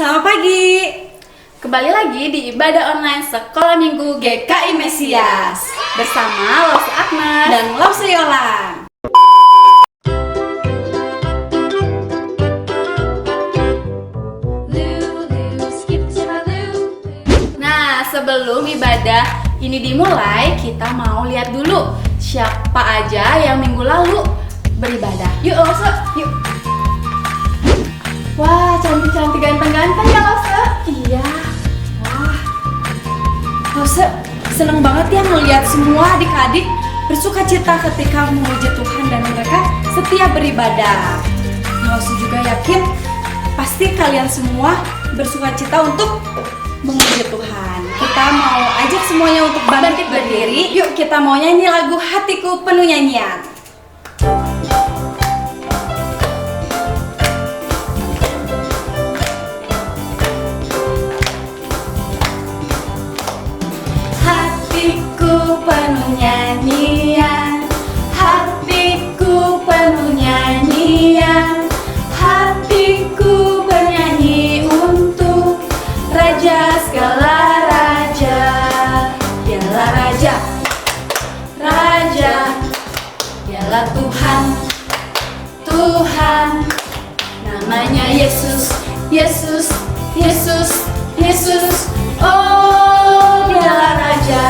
selamat pagi. Kembali lagi di ibadah online Sekolah Minggu GKI Mesias bersama Lause Agnes Dan Lause Yolan. Nah, sebelum ibadah ini dimulai, kita mau lihat dulu siapa aja yang minggu lalu beribadah. Yuk Lause, yuk. Wah, cantik-cantik, ganteng-ganteng ya Lause. Iya. Wah, Lause seneng banget ya melihat semua adik-adik bersukacita ketika memuji Tuhan dan mereka setia beribadah. Lause juga yakin pasti kalian semua bersukacita untuk memuji Tuhan. Kita mau ajak semuanya untuk bangkit berdiri. Yuk kita mau nyanyi lagu Hatiku Penuh Nyanyian. Hatiku penuh nyanyian, hatiku penuh nyanyian, hatiku bernyanyi untuk Raja segala raja. Dialah Raja, Raja, dialah Tuhan, Tuhan. Namanya Yesus, Yesus, Yesus, Yesus. Oh, dialah Raja.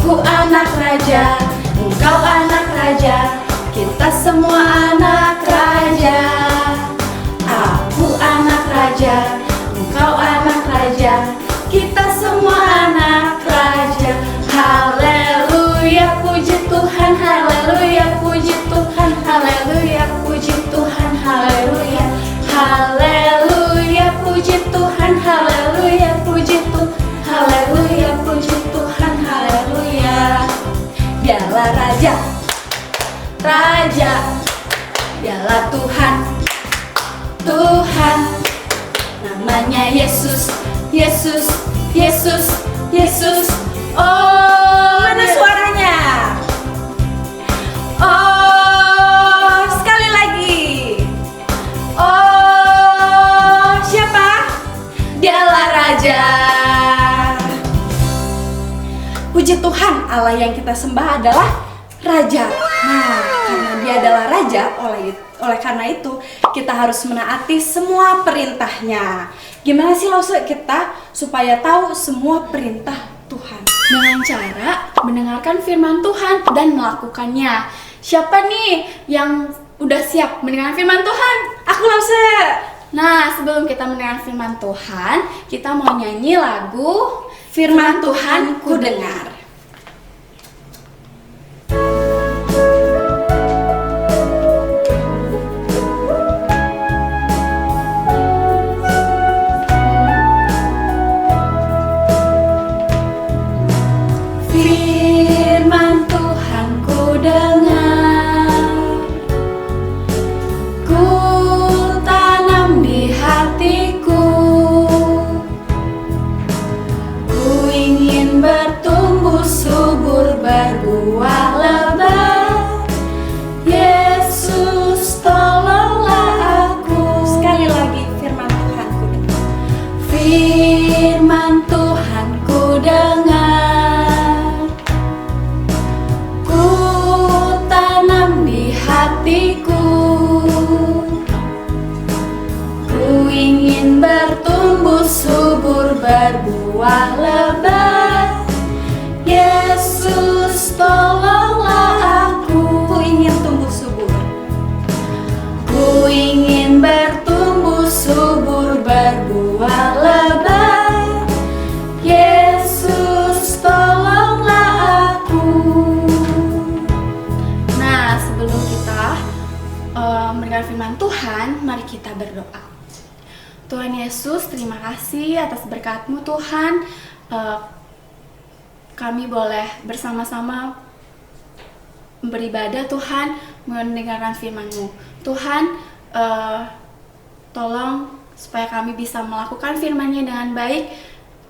Aku anak Raja, engkau anak Raja, kita semua anak Raja. Aku anak Raja, engkau anak Raja, kita semua anak Raja. Haleluya, puji Tuhan, haleluya, puji Tuhan, haleluya, puji Tuhan, haleluya. Haleluya, puji Tuhan, haleluya, puji Tuhan, haleluya, puji Tuhan, haleluya. Dialah Raja, Raja, dialah Tuhan, Tuhan. Namanya Yesus, Yesus, Yesus, Yesus. Oh, Mana suaranya? Oh, Sekali lagi. oh, Siapa? dialah Raja. Puji Tuhan, Allah yang kita sembah adalah Raja. Nah, karena dia adalah Raja, oleh karena itu kita harus menaati semua perintahnya. Gimana sih Lause kita supaya tahu semua perintah Tuhan? Dengan cara mendengarkan firman Tuhan dan melakukannya. Siapa nih yang udah siap mendengarkan firman Tuhan? Aku Lause. Nah, sebelum kita mendengar firman Tuhan, kita mau nyanyi lagu Firman Tuhan ku dengar. Firman Tuhan ku dengar, ku tanam di hatiku, ku ingin bertumbuh subur berbuah lebat. Yesus tolonglah aku. Sekali lagi firman Tuhan ku dengar. Firman Tuhan ku dengar, ku tanam di hatiku, ku ingin bertumbuh subur berbuah lebat. Yesus tolonglah aku. Ku ingin tumbuh subur. Ku ingin bertumbuh subur berbuah lebat. Yesus tolonglah aku. Nah, sebelum kita mendengar firman Tuhan, mari kita berdoa. Tuhan Yesus, terima kasih atas berkat-Mu Tuhan. Kami boleh bersama-sama beribadah Tuhan, mendengarkan firman-Mu. Tuhan, tolong supaya kami bisa melakukan firman-Nya dengan baik.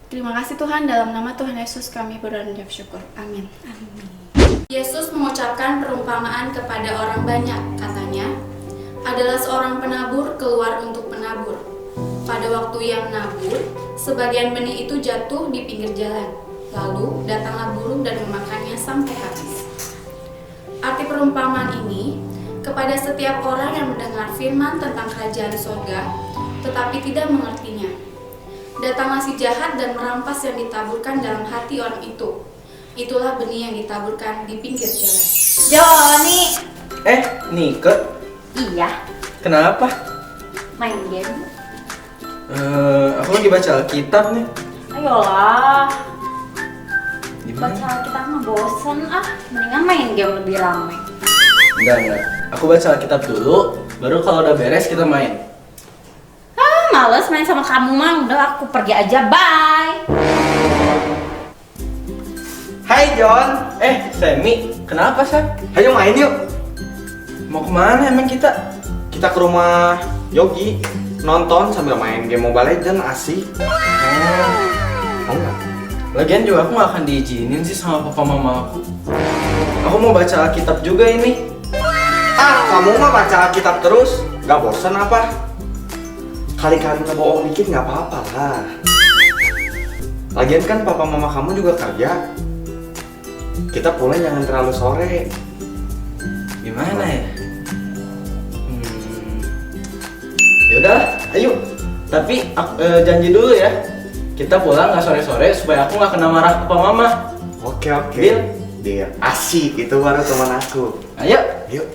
Terima kasih Tuhan, dalam nama Tuhan Yesus kami berdoa dan bersyukur. Amin. Amin. Yesus mengucapkan perumpamaan kepada orang banyak, katanya, adalah seorang penabur keluar untuk menabur. Waktu yang nabur, sebagian benih itu jatuh di pinggir jalan. Lalu datanglah burung dan memakannya sampai habis. Arti perumpamaan ini, kepada setiap orang yang mendengar firman tentang kerajaan surga, tetapi tidak mengertinya. Datanglah si jahat dan merampas yang ditaburkan dalam hati orang itu. Itulah benih yang ditaburkan di pinggir jalan. Joni. Nike, Iya, kenapa? main game. Aku lagi baca Alkitab nih. Ayolah, Gimana? baca kita mah bosen mendingan main game lebih rame. Enggak. Aku baca Alkitab dulu, baru kalau udah beres kita main. Males main sama kamu mah, udah aku pergi aja, bye. Hai John, Semi, kenapa, Sa? ayo main yuk. Mau kemana emang kita? Kita ke rumah Yogi, nonton sambil main game Mobile Legends, asik. Mau nggak? Lagian juga aku gak akan diizinin sih sama papa mama aku. Aku mau baca Alkitab juga ini. Kamu mah baca Alkitab terus, nggak bosan apa? Kali-kali ngebohong dikit nggak apa-apa lah. Lagian kan papa mama kamu juga kerja. Kita pulang jangan terlalu sore. Gimana ya? Yaudah, ayo. Tapi janji dulu ya. Kita pulang nggak sore-sore supaya aku nggak kena marah papa mama. Oke. Deal? Deal. Asik, itu baru teman aku. Ayo. Yuk.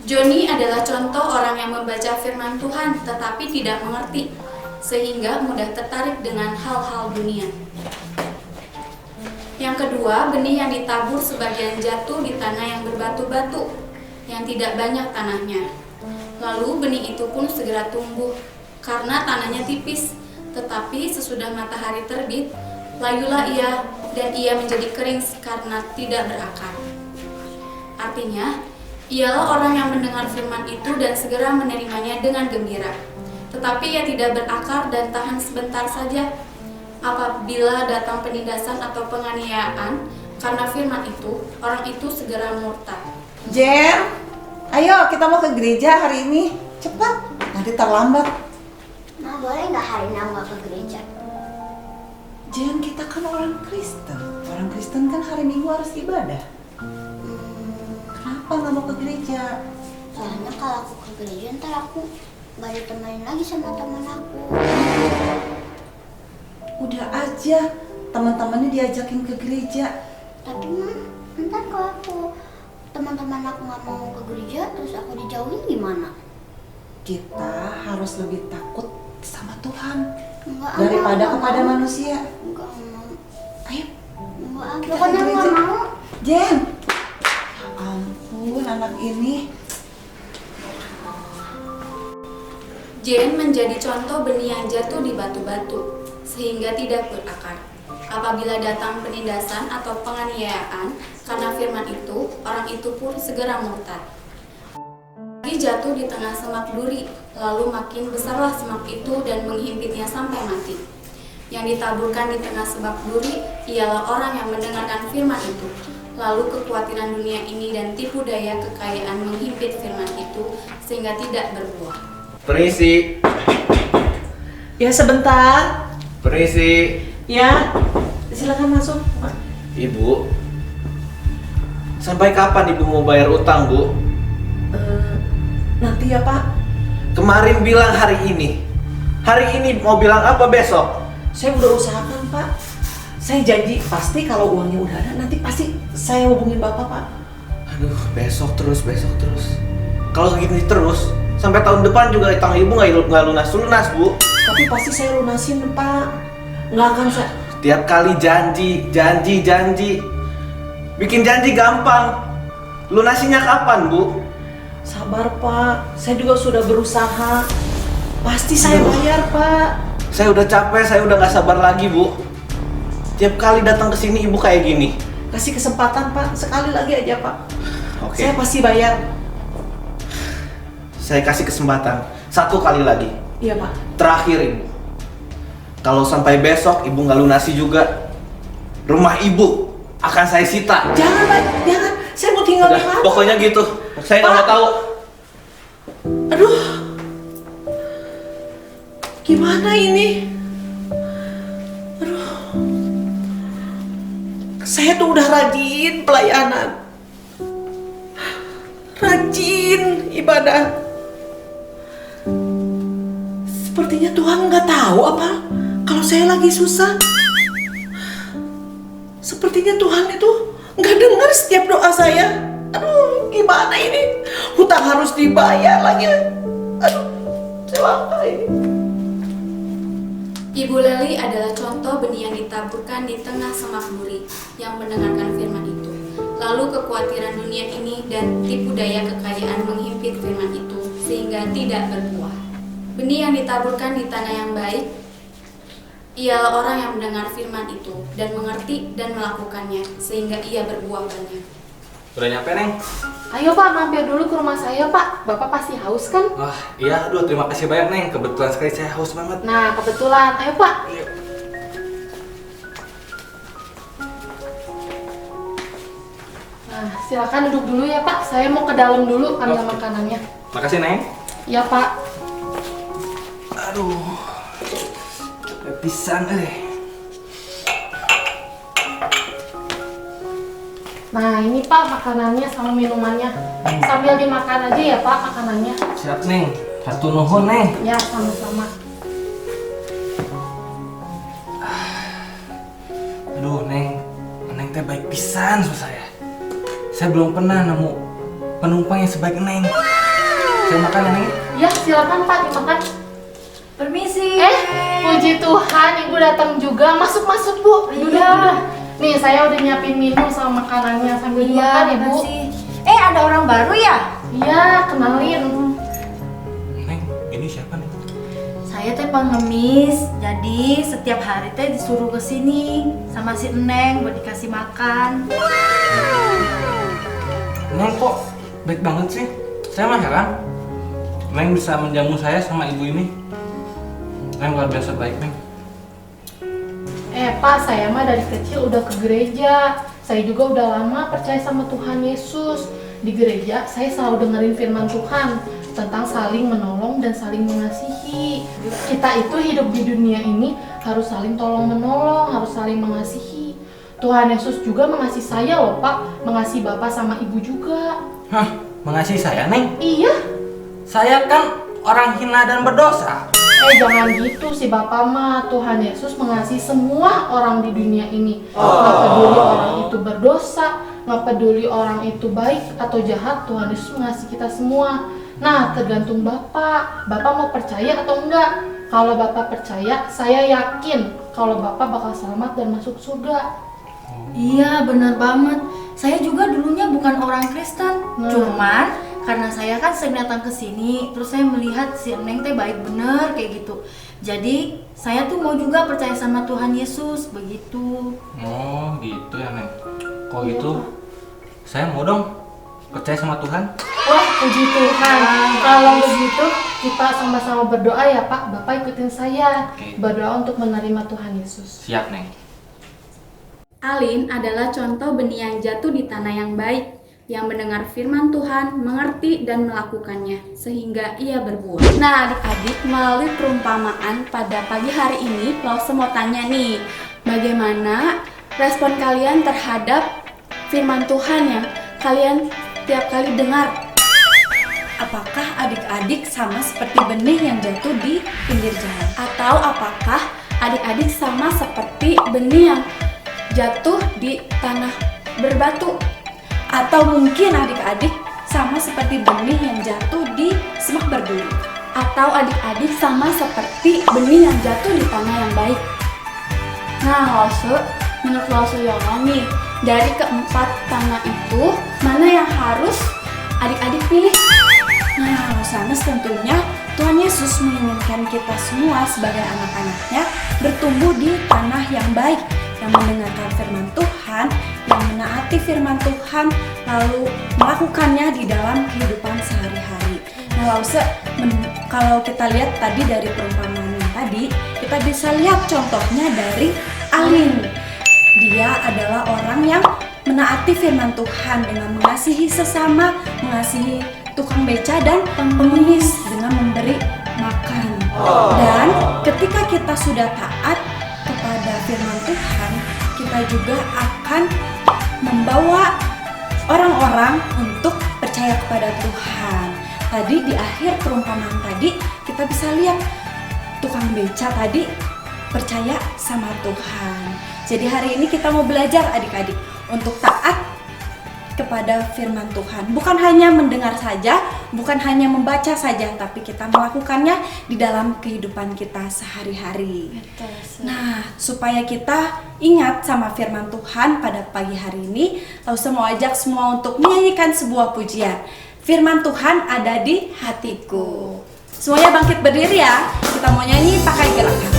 Joni adalah contoh orang yang membaca firman Tuhan tetapi tidak mengerti, sehingga mudah tertarik dengan hal-hal dunia. Yang kedua, benih yang ditabur sebagian jatuh di tanah yang berbatu-batu, yang tidak banyak tanahnya. Lalu benih itu pun segera tumbuh, karena tanahnya tipis. Tetapi sesudah matahari terbit, layulah ia, dan ia menjadi kering karena tidak berakar. Artinya, ialah orang yang mendengar firman itu dan segera menerimanya dengan gembira. Tetapi ia tidak berakar dan tahan sebentar saja. Apabila datang penindasan atau penganiayaan karena firman itu, orang itu segera murtad. Jen, ayo kita mau ke gereja hari ini. Cepat, nanti terlambat. Ma, boleh nggak hari ini nggak ke gereja? Jen, kita kan orang Kristen. Orang Kristen kan hari Minggu harus ibadah. Kenapa nggak mau ke gereja? Soalnya kalau aku ke gereja ntar aku nggak ditemenin lagi sama teman aku. Udah aja, teman-temannya diajakin ke gereja. Tapi Ma, ntar kalau aku teman-teman aku nggak mau ke gereja terus aku dijauhin gimana? Kita harus lebih takut sama Tuhan Enggak, daripada nggak kepada mau. manusia. Enggak mau. Ayo, Enggak, Kita pokoknya ke aku nggak gereja. mau. Jen. Ya ampun, anak ini. Jane menjadi contoh benih yang jatuh di batu-batu, sehingga tidak berakar. Apabila datang penindasan atau penganiayaan karena firman itu, orang itu pun segera murtad. Lagi jatuh di tengah semak duri, lalu makin besarlah semak itu dan menghimpitnya sampai mati. Yang ditaburkan di tengah semak duri ialah orang yang mendengarkan firman itu. Lalu kekhawatiran dunia ini dan tipu daya kekayaan menghimpit firman itu sehingga tidak berbuah. Permisi. Ya sebentar. Permisi. Ya, silakan masuk. Ibu. Sampai kapan Ibu mau bayar utang, Bu? Nanti ya Pak. Kemarin bilang hari ini. Hari ini mau bilang apa besok? Saya udah usahakan Pak. Saya janji pasti kalau uangnya udah ada nanti pasti saya hubungin Bapak Pak. Aduh, besok terus. Kalau gini terus, sampai tahun depan juga utang Ibu nggak lunas, Bu. Tapi pasti saya lunasin Pak. Nggak akan saya. Tiap kali janji. Bikin janji gampang. Lunasinya kapan, Bu? Sabar Pak. Saya juga sudah berusaha. Pasti saya bayar Pak. Saya udah capek, saya udah nggak sabar lagi, Bu. Tiap kali datang ke sini Ibu kayak gini. Kasih kesempatan Pak. Sekali lagi aja Pak. Oke. Saya pasti bayar. Saya kasih kesempatan 1 kali lagi. Iya Pak. Terakhir, Ibu. Kalau sampai besok Ibu nggak lunasi juga, rumah Ibu akan saya sita. Jangan Pak. Jangan. Saya mau tinggal di Udah, mana? pokoknya gitu. Saya nggak mau Pak. tahu. Aduh. Gimana ini? Aduh. Saya tuh udah rajin pelayanan. Rajin ibadah. Sepertinya Tuhan nggak tahu apa kalau saya lagi susah. Sepertinya Tuhan itu nggak dengar setiap doa saya. Aduh, gimana ini? Hutang harus dibayar lagi. Aduh, celaka ini. Ibu Leli adalah contoh benih yang ditaburkan di tengah semak duri yang mendengarkan firman itu. Lalu kekhawatiran dunia ini dan tipu daya kekayaan menghimpit firman itu sehingga tidak berbuah. Benih yang ditaburkan di tanah yang baik ialah orang yang mendengar firman itu dan mengerti dan melakukannya sehingga ia berbuah banyak. Udah nyampe, Neng? Ayo Pak, mampir dulu ke rumah saya Pak. Bapak pasti haus kan? Wah, iya, aduh terima kasih banyak, Neng. Kebetulan sekali saya haus banget. Nah, kebetulan. Ayo Pak. Nah, silakan duduk dulu ya Pak. Saya mau ke dalam dulu ambil makanannya. Makasih, Neng. Ya Pak. Aduh, capek pisan, Nah, ini Pak makanannya sama minumannya. Sambil dimakan aja ya Pak makanannya. Siap, Neng. Satu nuhun, Neng. Ya, sama-sama. Aduh, Neng. Neng teh baik pisan sama saya. Saya belum pernah nemu penumpang yang sebaik Neng. Saya makan ya, Neng. Ya, silakan Pak dimakan. Permisi. Puji Tuhan, Ibu datang juga. Masuk-masuk Bu. Duduk, duduk. Nih, saya udah nyiapin minum sama makanannya sambil dimakan ya, Bu. Ada orang baru ya? Iya, kenalin. Neng, ini siapa, Neng? Saya teh pengemis, jadi setiap hari teh disuruh ke sini sama si Neng buat dikasih makan. Neng kok baik banget sih? Saya mah heran. Neng bisa menjamu saya sama ibu ini. Neng luar biasa baik, Neng. Pak, saya mah dari kecil udah ke gereja. Saya juga udah lama percaya sama Tuhan Yesus. Di gereja, saya selalu dengerin firman Tuhan tentang saling menolong dan saling mengasihi. Kita itu hidup di dunia ini harus saling tolong-menolong, harus saling mengasihi. Tuhan Yesus juga mengasihi saya loh, Pak. Mengasihi Bapak sama Ibu juga. Hah, mengasihi saya, Neng? Iya. Saya kan orang hina dan berdosa. Jangan gitu sih Bapak mah. Tuhan Yesus mengasihi semua orang di dunia ini. Nggak peduli orang itu berdosa, nggak peduli orang itu baik atau jahat, Tuhan Yesus mengasihi kita semua. Nah, tergantung Bapak. Bapak mau percaya atau enggak? Kalau Bapak percaya, saya yakin kalau Bapak bakal selamat dan masuk surga. Iya, benar banget. Saya juga dulunya bukan orang Kristen. Nah. Cuman karena saya kan sering datang ke sini, terus saya melihat si Neng teh baik bener kayak gitu. Jadi saya tuh mau juga percaya sama Tuhan Yesus begitu. Oh, gitu ya, Neng. Kalau gitu, saya mau dong percaya sama Tuhan. Wah, puji Tuhan. Kalau begitu, kita sama-sama berdoa ya Pak. Bapak ikutin saya. Oke. Berdoa untuk menerima Tuhan Yesus. Siap, Neng. Alin adalah contoh benih yang jatuh di tanah yang baik, yang mendengar firman Tuhan, mengerti dan melakukannya, sehingga ia berbuah. Nah, adik-adik, melalui perumpamaan pada pagi hari ini, Lause mau tanya nih, bagaimana respon kalian terhadap firman Tuhan yang kalian tiap kali dengar? Apakah adik-adik sama seperti benih yang jatuh di pinggir jalan? Atau apakah adik-adik sama seperti benih yang jatuh di tanah berbatu? Atau mungkin adik-adik sama seperti benih yang jatuh di semak berduri? Atau adik-adik sama seperti benih yang jatuh di tanah yang baik? Nah, Lause, menurut Lause Yono nih, dari keempat tanah itu, mana yang harus adik-adik pilih? Nah, Rosanes, tentunya Tuhan Yesus menginginkan kita semua sebagai anak-anaknya bertumbuh di tanah yang baik, yang mendengarkan firman Tuhan, yang menaati firman Tuhan, lalu melakukannya di dalam kehidupan sehari-hari. Nah, Lause, kalau kita lihat tadi dari perumpamaan yang tadi, kita bisa lihat contohnya dari Alin. Dia adalah orang yang menaati firman Tuhan dengan mengasihi sesama, mengasihi tukang beca dan pengemis dengan memberi makan. Dan ketika kita sudah taat kepada firman Tuhan, kita juga akan membawa orang-orang untuk percaya kepada Tuhan. Tadi di akhir perumpamaan tadi kita bisa lihat tukang beca tadi percaya sama Tuhan. Jadi hari ini kita mau belajar adik-adik untuk taat kepada firman Tuhan. Bukan hanya mendengar saja, bukan hanya membaca saja, tapi kita melakukannya di dalam kehidupan kita sehari-hari. Nah, supaya kita ingat sama firman Tuhan pada pagi hari ini, lalu saya mau ajak semua untuk menyanyikan sebuah pujian. Firman Tuhan ada di hatiku. Semuanya bangkit berdiri ya. Kita mau nyanyi pakai gerakan.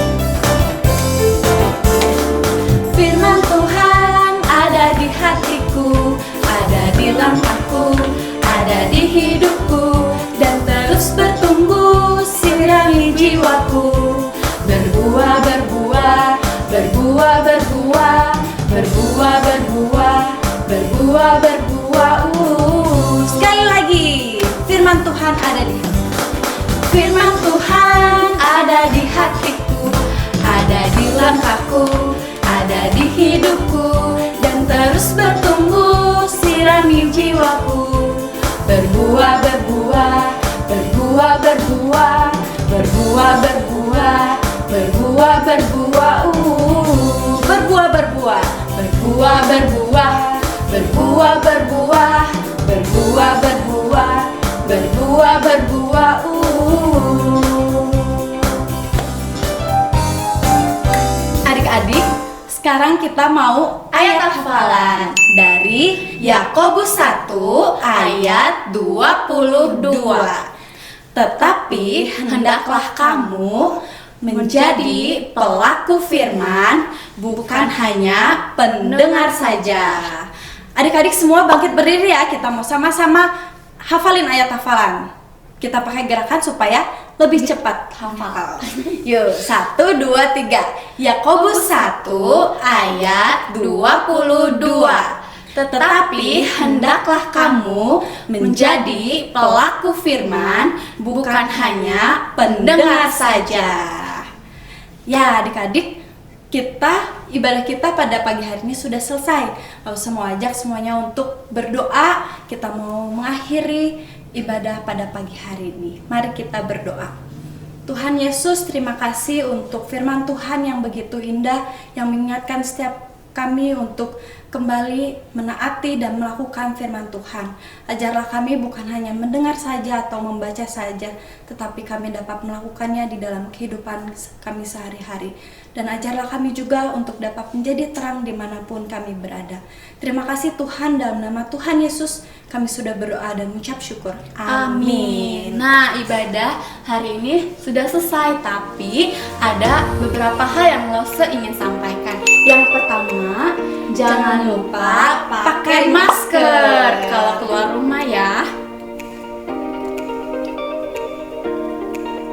Firman Tuhan ada di hatiku, ada di langkahku, ada di hidupku, dan terus bertumbuh sirami jiwaku. Berbuah, berbuah, berbuah, berbuah, berbuah, berbuah, berbuah, berbuah. Sekali lagi, firman Tuhan ada di hatiku. Firman Tuhan ada di hatiku, ada di langkahku, ada di hidupku, dan terus bertumbuh sirami jiwaku. Berbuah, berbuah, berbuah, berbuah, berbuah, berbuah, berbuah, berbuah, berbuah, berbuah, berbuah, berbuah, berbuah, berbuah, berbuah, berbuah, berbuah, berbuah. Adik-adik, sekarang kita mau ayat hafalan dari Yakobus 1 ayat 22. Tetapi hendaklah kamu menjadi pelaku firman, bukan hanya pendengar saja. Adik-adik semua bangkit berdiri ya, kita mau sama-sama hafalin ayat hafalan. Kita pakai gerakan supaya lebih cepat hafal. Yuk, 1, 2, 3. Yakobus 1 ayat 22. Tetapi hendaklah kamu menjadi pelaku firman, bukan hanya pendengar saja. Ya adik-adik, ibadah kita pada pagi hari ini sudah selesai. Lalu saya mau ajak semuanya untuk berdoa. Kita mau mengakhiri ibadah pada pagi hari ini. Mari kita berdoa. Tuhan Yesus, terima kasih untuk firman Tuhan yang begitu indah, yang mengingatkan setiap kami untuk kembali menaati dan melakukan firman Tuhan. Ajarlah kami bukan hanya mendengar saja atau membaca saja, tetapi kami dapat melakukannya di dalam kehidupan kami sehari-hari. Dan ajarlah kami juga untuk dapat menjadi terang dimanapun kami berada. Terima kasih Tuhan, dalam nama Tuhan Yesus kami sudah berdoa dan mengucap syukur. Amin. Nah, ibadah hari ini sudah selesai, tapi ada beberapa hal yang Lose ingin sampaikan. Yang pertama, jangan lupa pakai masker kalau keluar rumah ya.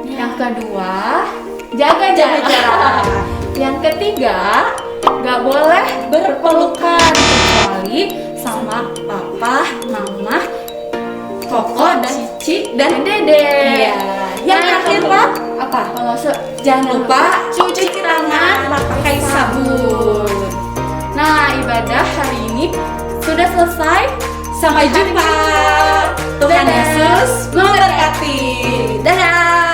Yang kedua, jaga jarak. Yang ketiga, gak boleh berpelukan kecuali sama papa, mama, koko, dan cici, dan dede. Iya. Yang terakhir apa? Kalau Jangan lupa cuci tangan pakai sabun. Nah, ibadah hari ini sudah selesai. Sampai jumpa. Tuhan Yesus memberkati. Dadah.